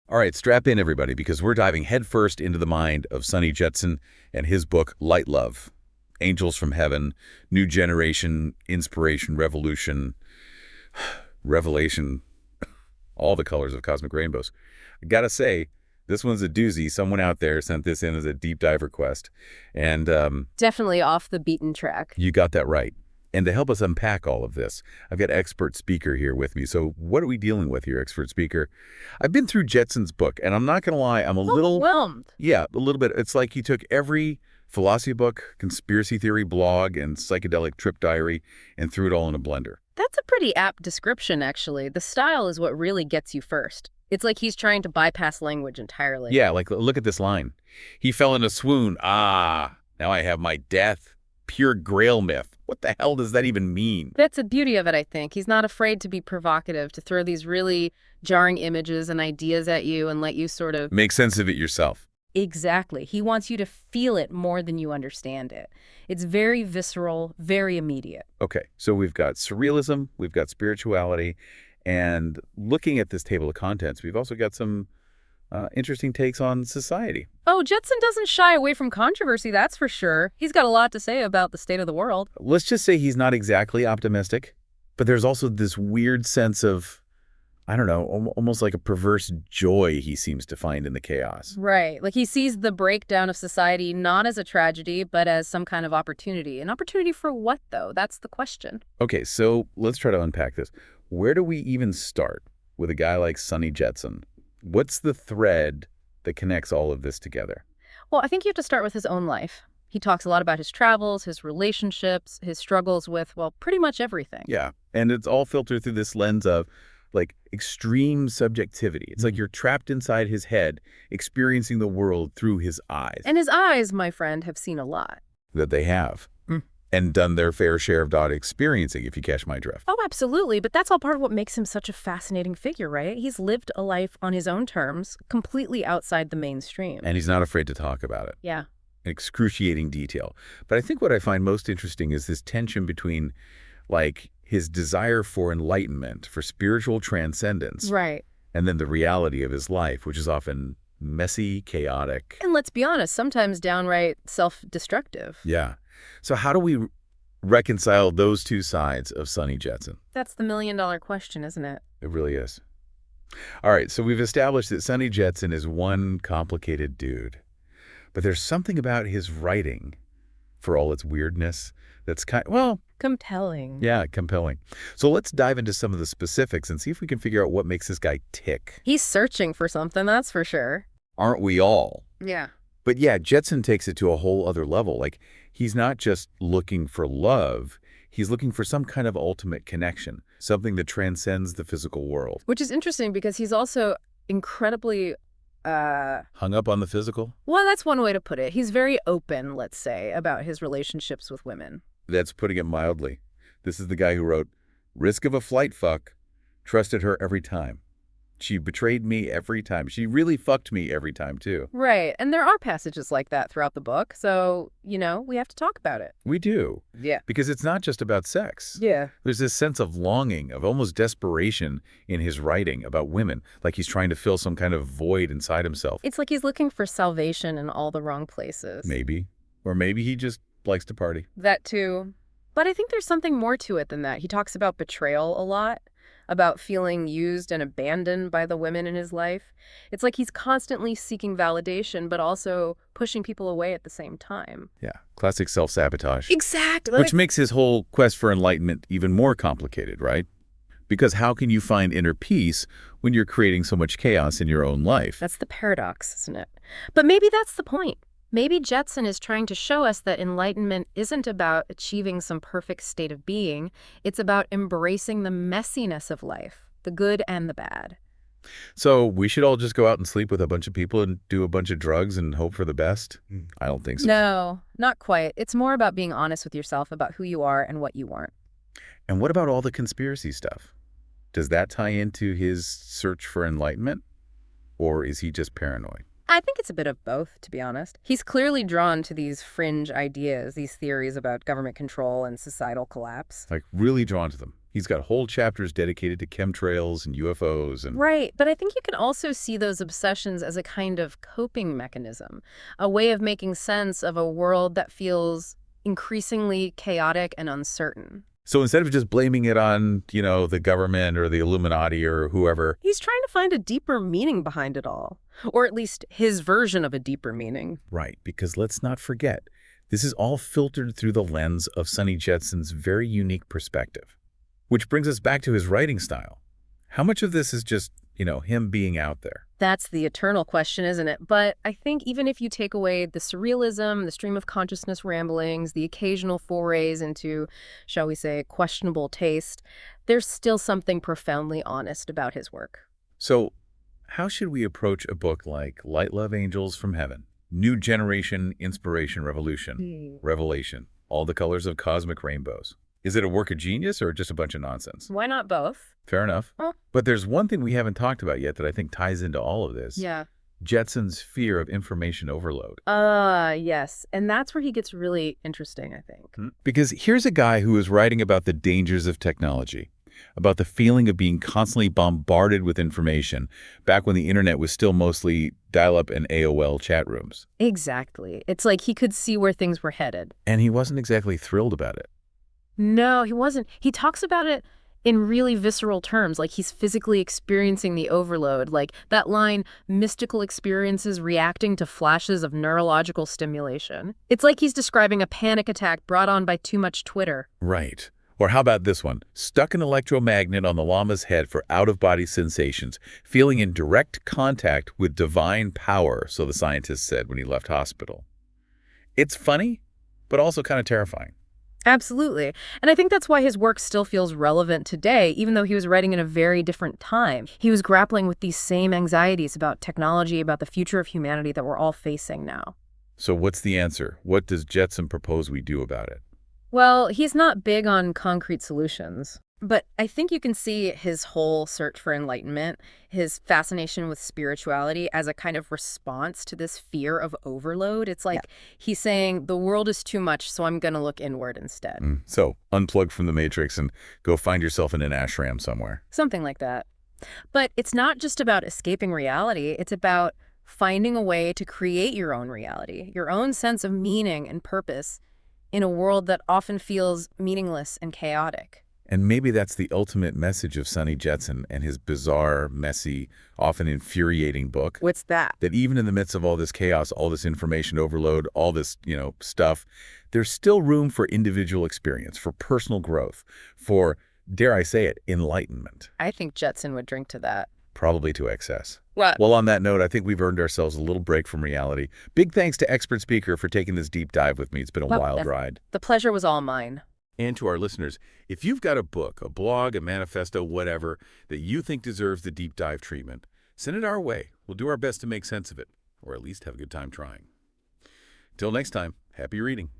All right, strap in, everybody, because we're diving headfirst into the mind of Sunny Jetson and his book, Light Love, Angels from Heaven, New Generation, Inspiration, Revolution, Revelation, all the colors of cosmic rainbows. I gotta say, this one's a doozy. Someone out there sent this in as a deep dive request, and Definitely off the beaten track. you got that right. And to help us unpack all of this, I've got expert speaker here with me. So what are we dealing with here, expert speaker? I've been through Jetson's book, and I'm not going to lie, I'm a little... Overwhelmed. Yeah, a little bit. It's like he took every philosophy book, conspiracy theory blog, and psychedelic trip diary and threw it all in a blender. That's a pretty apt description, actually. The style is what really gets you first. It's like he's trying to bypass language entirely. Yeah, like, look at this line. He fell in a swoon. Ah, now I have my death. Pure grail myth. What the hell does that even mean? That's the beauty of it, I think. He's not afraid to be provocative, to throw these really jarring images and ideas at you and let you sort of... Make sense of it yourself. Exactly. He wants you to feel it more than you understand it. It's very visceral, very immediate. Okay, so we've got surrealism, we've got spirituality, and looking at this table of contents, we've also got some interesting takes on society. Oh, Jetson doesn't shy away from controversy, that's for sure. He's got a lot to say about the state of the world. Let's just say he's not exactly optimistic, but there's also this weird sense of, I don't know, almost like a perverse joy he seems to find in the chaos. Right. Like he sees the breakdown of society not as a tragedy, but as some kind of opportunity. An opportunity for what, though? That's the question. Okay, so let's try to unpack this. Where do we even start with a guy like Sunny Jetson? What's the thread that connects all of this together? Well, I think you have to start with his own life. He talks a lot about his travels, his relationships, his struggles with, well, pretty much everything. Yeah, and it's all filtered through this lens of, like, extreme subjectivity. It's like you're trapped inside his head, experiencing the world through his eyes. And his eyes, my friend, have seen a lot. That they have. And done their fair share of dot experiencing, if you catch my drift. Oh, absolutely. But that's all part of what makes him such a fascinating figure, right? He's lived a life on his own terms, completely outside the mainstream. And he's not afraid to talk about it. Yeah. In excruciating detail. But I think what I find most interesting is this tension between, like, his desire for enlightenment, for spiritual transcendence. Right. And then the reality of his life, which is often messy, chaotic. And let's be honest, sometimes downright self-destructive. Yeah. So how do we reconcile those two sides of Sunny Jetson? That's the million-dollar question, isn't it? It really is. All right, so we've established that Sunny Jetson is one complicated dude. But there's something about his writing, for all its weirdness, that's Compelling. yeah, compelling. So let's dive into some of the specifics and see if we can figure out what makes this guy tick. He's searching for something, that's for sure. Aren't we all? Yeah. But yeah, Jetson takes it to a whole other level. Like, he's not just looking for love, he's looking for some kind of ultimate connection, something that transcends the physical world. Which is interesting because he's also incredibly, Hung up on the physical? well, that's one way to put it. He's very open, let's say, about his relationships with women. That's putting it mildly. This is the guy who wrote, "Risk of a flight fuck, trusted her every time. She betrayed me every time. She really fucked me every time, too." Right. And there are passages like that throughout the book. So, we have to talk about it. We do. Yeah. Because it's not just about sex. Yeah. There's this sense of longing, of almost desperation in his writing about women, like he's trying to fill some kind of void inside himself. It's like he's looking for salvation in all the wrong places. Maybe. Or maybe he just likes to party. That too. But I think there's something more to it than that. He talks about betrayal a lot, about feeling used and abandoned by the women in his life. It's like he's constantly seeking validation, but also pushing people away at the same time. Yeah, classic self-sabotage. Exactly. Which makes his whole quest for enlightenment even more complicated, right? Because how can you find inner peace when you're creating so much chaos in your own life? That's the paradox, isn't it? But maybe that's the point. Maybe Jetson is trying to show us that enlightenment isn't about achieving some perfect state of being. It's about embracing the messiness of life, the good and the bad. So we should all just go out and sleep with a bunch of people and do a bunch of drugs and hope for the best? I don't think so. No, not quite. It's more about being honest with yourself about who you are and what you weren't. And what about all the conspiracy stuff? Does that tie into his search for enlightenment? Or is he just paranoid? I think it's a bit of both, to be honest. He's clearly drawn to these fringe ideas, these theories about government control and societal collapse. Like, really drawn to them. He's got whole chapters dedicated to chemtrails and UFOs and... Right, but I think you can also see those obsessions as a kind of coping mechanism, a way of making sense of a world that feels increasingly chaotic and uncertain. So instead of just blaming it on, the government or the Illuminati or whoever... He's trying to find a deeper meaning behind it all, or at least his version of a deeper meaning. Right, because let's not forget, this is all filtered through the lens of Sunny Jetson's very unique perspective. Which brings us back to his writing style. How much of this is just, him being out there? That's the eternal question, isn't it? But I think even if you take away the surrealism, the stream of consciousness ramblings, the occasional forays into, shall we say, questionable taste, there's still something profoundly honest about his work. So, how should we approach a book like Light Love Angels from Heaven? New Generation Inspiration Revolution. Revelation. All the colors of cosmic rainbows. Is it a work of genius or just a bunch of nonsense? Why not both? Fair enough. Huh? But there's one thing we haven't talked about yet that I think ties into all of this. Yeah. Jetson's fear of information overload. Yes. And that's where he gets really interesting, I think. Because here's a guy who is writing about the dangers of technology, about the feeling of being constantly bombarded with information back when the internet was still mostly dial-up and AOL chat rooms. Exactly. It's like he could see where things were headed. And he wasn't exactly thrilled about it. No, he wasn't. He talks about it in really visceral terms, like he's physically experiencing the overload, like that line, mystical experiences reacting to flashes of neurological stimulation. It's like he's describing a panic attack brought on by too much Twitter. Right. Or how about this one? Stuck an electromagnet on the llama's head for out-of-body sensations, feeling in direct contact with divine power, so the scientist said when he left hospital. It's funny, but also kind of terrifying. Absolutely. And I think that's why his work still feels relevant today, even though he was writing in a very different time. He was grappling with these same anxieties about technology, about the future of humanity that we're all facing now. So what's the answer? What does Jetson propose we do about it? Well, he's not big on concrete solutions. But I think you can see his whole search for enlightenment, his fascination with spirituality as a kind of response to this fear of overload. It's like he's saying, the world is too much, so I'm going to look inward instead. So unplug from the matrix and go find yourself in an ashram somewhere. Something like that. But it's not just about escaping reality. It's about finding a way to create your own reality, your own sense of meaning and purpose in a world that often feels meaningless and chaotic. And maybe that's the ultimate message of Sunny Jetson and his bizarre, messy, often infuriating book. What's that? That even in the midst of all this chaos, all this information overload, all this, stuff, there's still room for individual experience, for personal growth, for, dare I say it, enlightenment. I think Jetson would drink to that. Probably to excess. What? Well, on that note, I think we've earned ourselves a little break from reality. Big thanks to expert speaker for taking this deep dive with me. It's been a wild ride. The pleasure was all mine. And to our listeners, if you've got a book, a blog, a manifesto, whatever, that you think deserves the deep dive treatment, send it our way. We'll do our best to make sense of it, or at least have a good time trying. Till next time, happy reading.